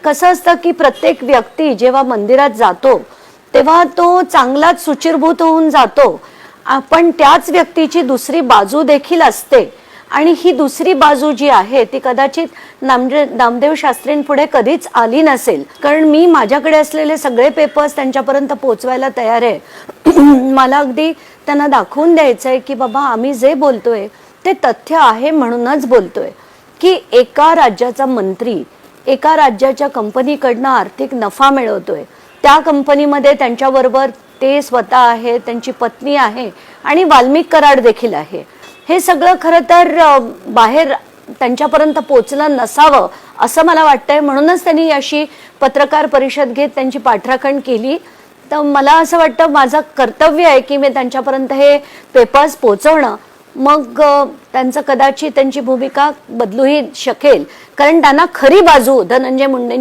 कसं असतं की प्रत्येक व्यक्ती जेव्हा मंदिरात जातो तेव्हा तो चांगलाच सुचिरभूत होऊन जातो, पण त्याच व्यक्तीची दुसरी बाजू देखील असते आणि ही दुसरी बाजू जी आहे ती कदाचित नामदेव शास्त्रींपुढे कधीच आली नसेल, कारण मी माझ्याकडे असलेले सगळे पेपर्स त्यांच्यापर्यंत पोहोचवायला तयार आहे. मला अगदी त्यांना दाखवून द्यायचंय की बाबा आम्ही जे बोलतोय ते तथ्य आहे म्हणूनच बोलतोय की एका राज्याचा मंत्री एका राज्याच्या कंपनीकडनं आर्थिक नफा मिळवतोय, त्या कंपनीमध्ये त्यांच्याबरोबर ते स्वतः आहे, त्यांची पत्नी आहे आणि वाल्मिक कराड देखील आहे. हे सगळं खरं तर बाहेर त्यांच्यापर्यंत पोचलं नसावं असं मला वाटतंय, म्हणूनच त्यांनी अशी पत्रकार परिषद घेत त्यांची पाठराखण केली. तर मला असं वाटतं माझं कर्तव्य आहे की मी त्यांच्यापर्यंत हे पेपर्स पोचवणं. मग त्यांचं कदाचित त्यांची भूमिका बदलूही शकेल, कारण त्यांना खरी बाजू धनंजय मुंडे